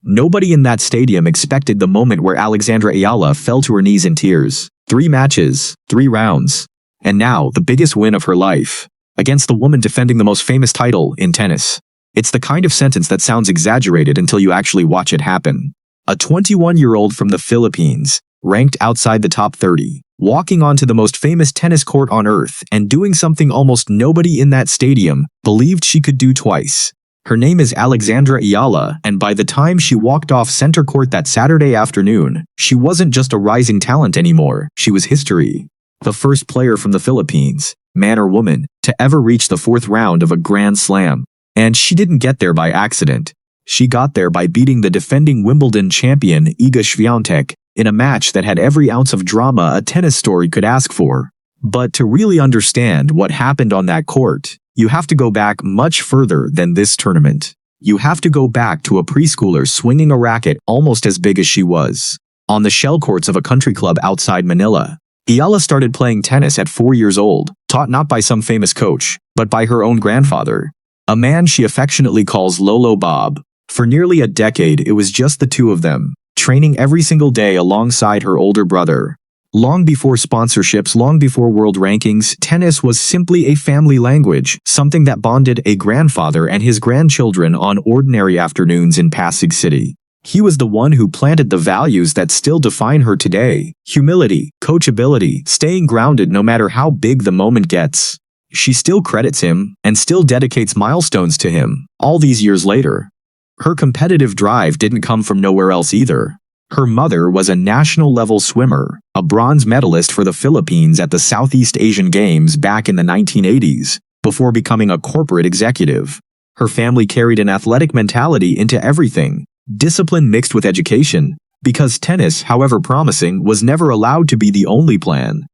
Nobody in that stadium expected the moment where Alexandra Eala fell to her knees in tears. 3 matches, 3 rounds. And now, the biggest win of her life. Against the woman defending the most famous title in tennis. It's the kind of sentence that sounds exaggerated until you actually watch it happen. A 21-year-old from the Philippines, ranked outside the top 30, walking onto the most famous tennis court on earth and doing something almost nobody in that stadium believed she could do twice. Her name is Alexandra Eala, and by the time she walked off center court that Saturday afternoon, she wasn't just a rising talent anymore, she was history. The first player from the Philippines, man or woman, to ever reach the 4th round of a Grand Slam. And she didn't get there by accident. She got there by beating the defending Wimbledon champion Eala Świątek in a match that had every ounce of drama a tennis story could ask for. But to really understand what happened on that court, you have to go back much further than this tournament. You have to go back to a preschooler swinging a racket almost as big as she was, on the shell courts of a country club outside Manila. Eala started playing tennis at 4 years old, taught not by some famous coach, but by her own grandfather, a man she affectionately calls Lolo Bob. For nearly a decade, it was just the two of them, training every single day alongside her older brother. Long before sponsorships, long before world rankings, tennis was simply a family language, something that bonded a grandfather and his grandchildren on ordinary afternoons in Pasig City. He was the one who planted the values that still define her today: humility, coachability, staying grounded no matter how big the moment gets. She still credits him, and still dedicates milestones to him, all these years later. Her competitive drive didn't come from nowhere else either. Her mother was a national-level swimmer, a bronze medalist for the Philippines at the Southeast Asian Games back in the 1980s, before becoming a corporate executive. Her family carried an athletic mentality into everything, discipline mixed with education, because tennis, however promising, was never allowed to be the only plan.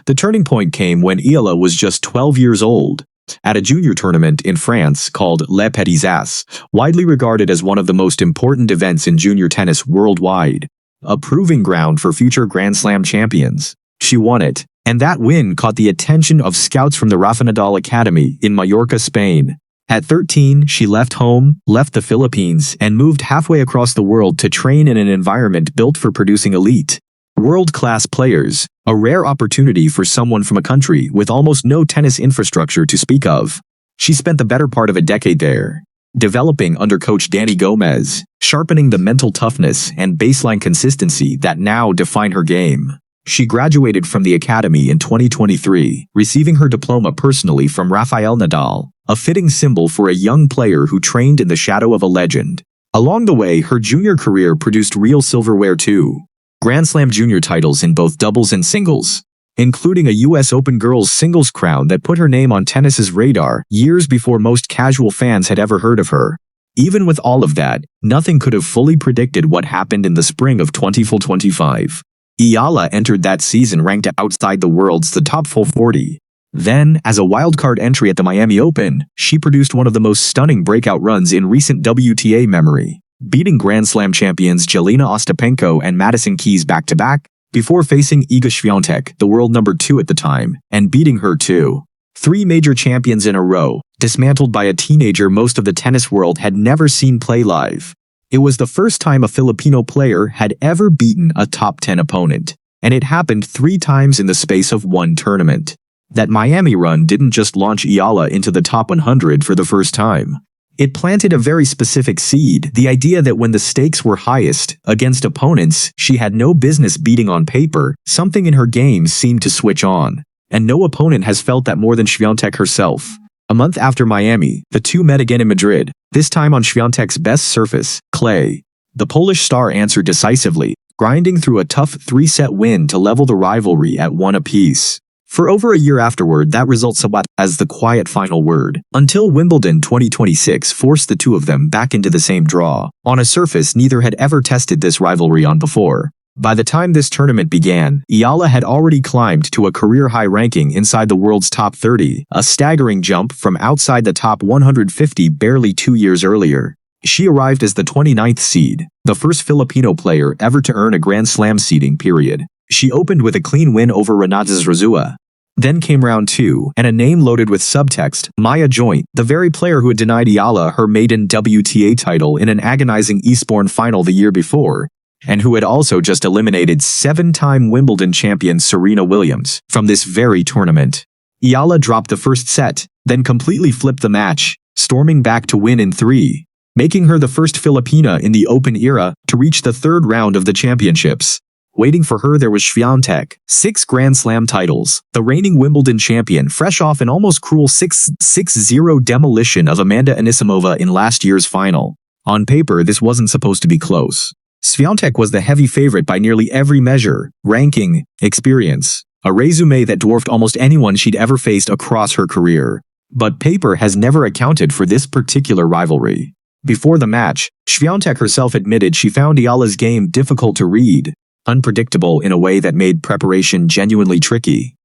The turning point came when Eala was just 12 years old, at a junior tournament in France called Les Petits As, widely regarded as one of the most important events in junior tennis worldwide, a proving ground for future Grand Slam champions. She won it, and that win caught the attention of scouts from the Rafa Nadal Academy in Mallorca, Spain. At 13, she left home, left the Philippines, and moved halfway across the world to train in an environment built for producing elite, world-class players, a rare opportunity for someone from a country with almost no tennis infrastructure to speak of. She spent the better part of a decade there, developing under coach Danny Gomez, sharpening the mental toughness and baseline consistency that now define her game. She graduated from the academy in 2023, receiving her diploma personally from Rafael Nadal, a fitting symbol for a young player who trained in the shadow of a legend. Along the way, her junior career produced real silverware too. Grand Slam junior titles in both doubles and singles, including a US Open girls singles crown that put her name on tennis's radar years before most casual fans had ever heard of her. Even with all of that, nothing could have fully predicted what happened in the spring of 2025. Eala entered that season ranked outside the world's top 40. Then, as a wildcard entry at the Miami Open, she produced one of the most stunning breakout runs in recent WTA memory, beating Grand Slam champions Jelena Ostapenko and Madison Keys back-to-back, before facing Eala Świątek, the world number 2 at the time, and beating her too. 3 major champions in a row, dismantled by a teenager most of the tennis world had never seen play live. It was the first time a Filipino player had ever beaten a top 10 opponent, and it happened 3 times in the space of one tournament. That Miami run didn't just launch Eala into the top 100 for the first time. It planted a very specific seed, the idea that when the stakes were highest, against opponents she had no business beating on paper, something in her game seemed to switch on. And no opponent has felt that more than Świątek herself. A month after Miami, the two met again in Madrid, this time on Świątek's best surface, clay. The Polish star answered decisively, grinding through a tough 3-set win to level the rivalry at 1 apiece. For over a year afterward, that result sat as the quiet final word, until Wimbledon 2026 forced the two of them back into the same draw, on a surface neither had ever tested this rivalry on before. By the time this tournament began, Eala had already climbed to a career-high ranking inside the world's top 30, a staggering jump from outside the top 150 barely 2 years earlier. She arrived as the 29th seed, the first Filipino player ever to earn a Grand Slam seeding period. She opened with a clean win over Renata Zrazua. Then came round 2, and a name loaded with subtext, Maya Joint, the very player who had denied Eala her maiden WTA title in an agonizing Eastbourne final the year before, and who had also just eliminated 7-time Wimbledon champion Serena Williams from this very tournament. Eala dropped the first set, then completely flipped the match, storming back to win in 3, making her the first Filipina in the Open era to reach the 3rd round of the championships. Waiting for her there was Świątek, 6 Grand Slam titles, the reigning Wimbledon champion fresh off an almost cruel 6-0 demolition of Amanda Anisimova in last year's final. On paper this wasn't supposed to be close. Świątek was the heavy favorite by nearly every measure, ranking, experience, a resume that dwarfed almost anyone she'd ever faced across her career. But paper has never accounted for this particular rivalry. Before the match, Świątek herself admitted she found Eala's game difficult to read, unpredictable in a way that made preparation genuinely tricky.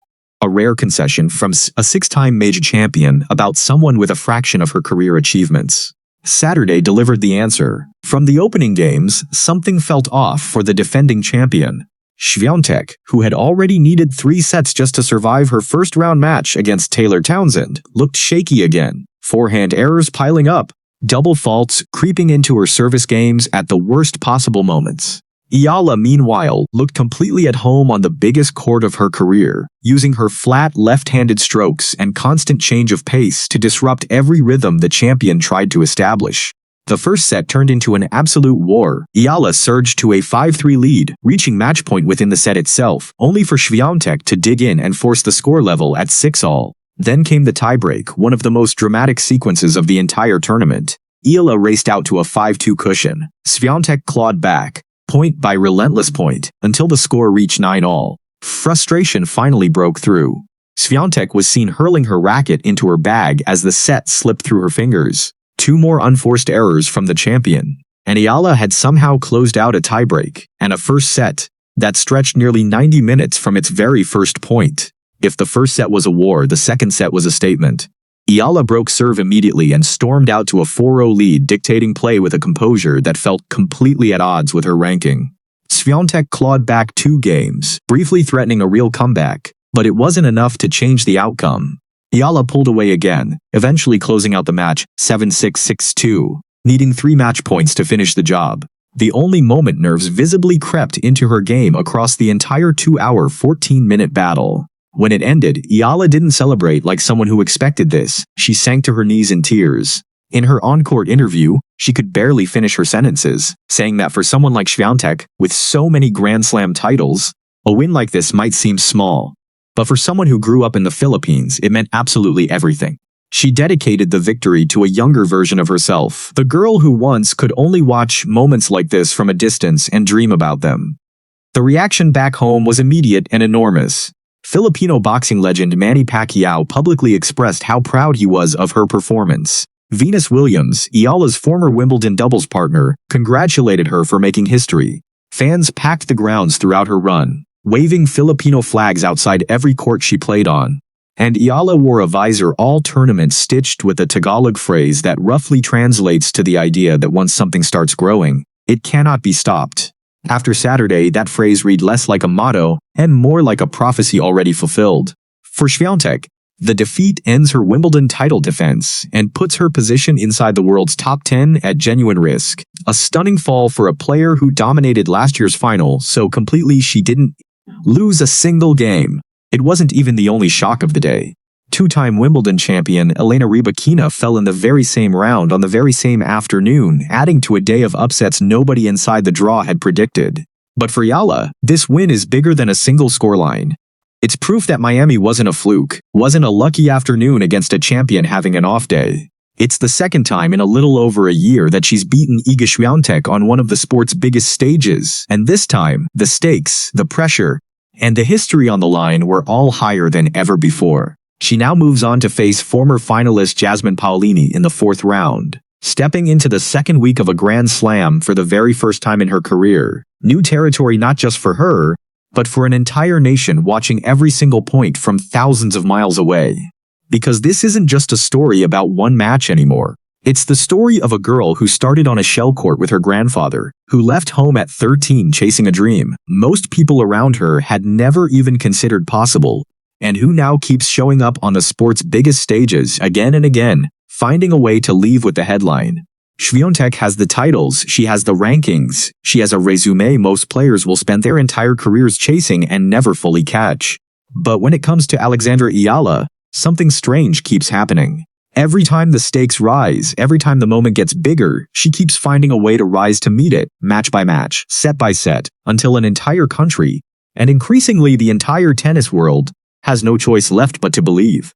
A rare concession from a 6-time major champion about someone with a fraction of her career achievements. Saturday delivered the answer. From the opening games, something felt off for the defending champion. Świątek, who had already needed 3 sets just to survive her first-round match against Taylor Townsend, looked shaky again, forehand errors piling up, double faults creeping into her service games at the worst possible moments. Eala, meanwhile, looked completely at home on the biggest court of her career, using her flat left-handed strokes and constant change of pace to disrupt every rhythm the champion tried to establish. The first set turned into an absolute war. Eala surged to a 5-3 lead, reaching match point within the set itself, only for Świątek to dig in and force the score level at 6-all. Then came the tiebreak, one of the most dramatic sequences of the entire tournament. Eala raced out to a 5-2 cushion. Świątek clawed back, point by relentless point, until the score reached 9-all. Frustration finally broke through. Świątek was seen hurling her racket into her bag as the set slipped through her fingers. 2 more unforced errors from the champion, and Eala had somehow closed out a tiebreak, and a first set that stretched nearly 90 minutes from its very first point. If the first set was a war, the second set was a statement. Eala broke serve immediately and stormed out to a 4-0 lead, dictating play with a composure that felt completely at odds with her ranking. Świątek clawed back 2 games, briefly threatening a real comeback, but it wasn't enough to change the outcome. Eala pulled away again, eventually closing out the match 7-6-6-2, needing 3 match points to finish the job. The only moment nerves visibly crept into her game across the entire 2-hour 14-minute battle. When it ended, Eala didn't celebrate like someone who expected this. She sank to her knees in tears. In her on-court interview, she could barely finish her sentences, saying that for someone like Świątek, with so many Grand Slam titles, a win like this might seem small. But for someone who grew up in the Philippines, it meant absolutely everything. She dedicated the victory to a younger version of herself, the girl who once could only watch moments like this from a distance and dream about them. The reaction back home was immediate and enormous. Filipino boxing legend Manny Pacquiao publicly expressed how proud he was of her performance. Venus Williams, Eala's former Wimbledon doubles partner, congratulated her for making history. Fans packed the grounds throughout her run, waving Filipino flags outside every court she played on. And Eala wore a visor all tournament stitched with a Tagalog phrase that roughly translates to the idea that once something starts growing, it cannot be stopped. After Saturday, that phrase read less like a motto and more like a prophecy already fulfilled. For Świątek, the defeat ends her Wimbledon title defense and puts her position inside the world's top 10 at genuine risk. A stunning fall for a player who dominated last year's final so completely she didn't lose a single game. It wasn't even the only shock of the day. 2-time Wimbledon champion Elena Rybakina fell in the very same round on the very same afternoon, adding to a day of upsets nobody inside the draw had predicted. But for Eala, this win is bigger than a single scoreline. It's proof that Miami wasn't a fluke, wasn't a lucky afternoon against a champion having an off day. It's the second time in a little over a year that she's beaten Iga Świątek on one of the sport's biggest stages, and this time, the stakes, the pressure, and the history on the line were all higher than ever before. She now moves on to face former finalist Jasmine Paolini in the 4th round, stepping into the second week of a Grand Slam for the very first time in her career. New territory not just for her, but for an entire nation watching every single point from thousands of miles away. Because this isn't just a story about one match anymore. It's the story of a girl who started on a shell court with her grandfather, who left home at 13 chasing a dream most people around her had never even considered possible, and who now keeps showing up on the sport's biggest stages again and again, finding a way to leave with the headline. Świątek has the titles, she has the rankings, she has a resume most players will spend their entire careers chasing and never fully catch. But when it comes to Alexandra Eala, something strange keeps happening. Every time the stakes rise, every time the moment gets bigger, she keeps finding a way to rise to meet it, match by match, set by set, until an entire country, and increasingly the entire tennis world, has no choice left but to believe.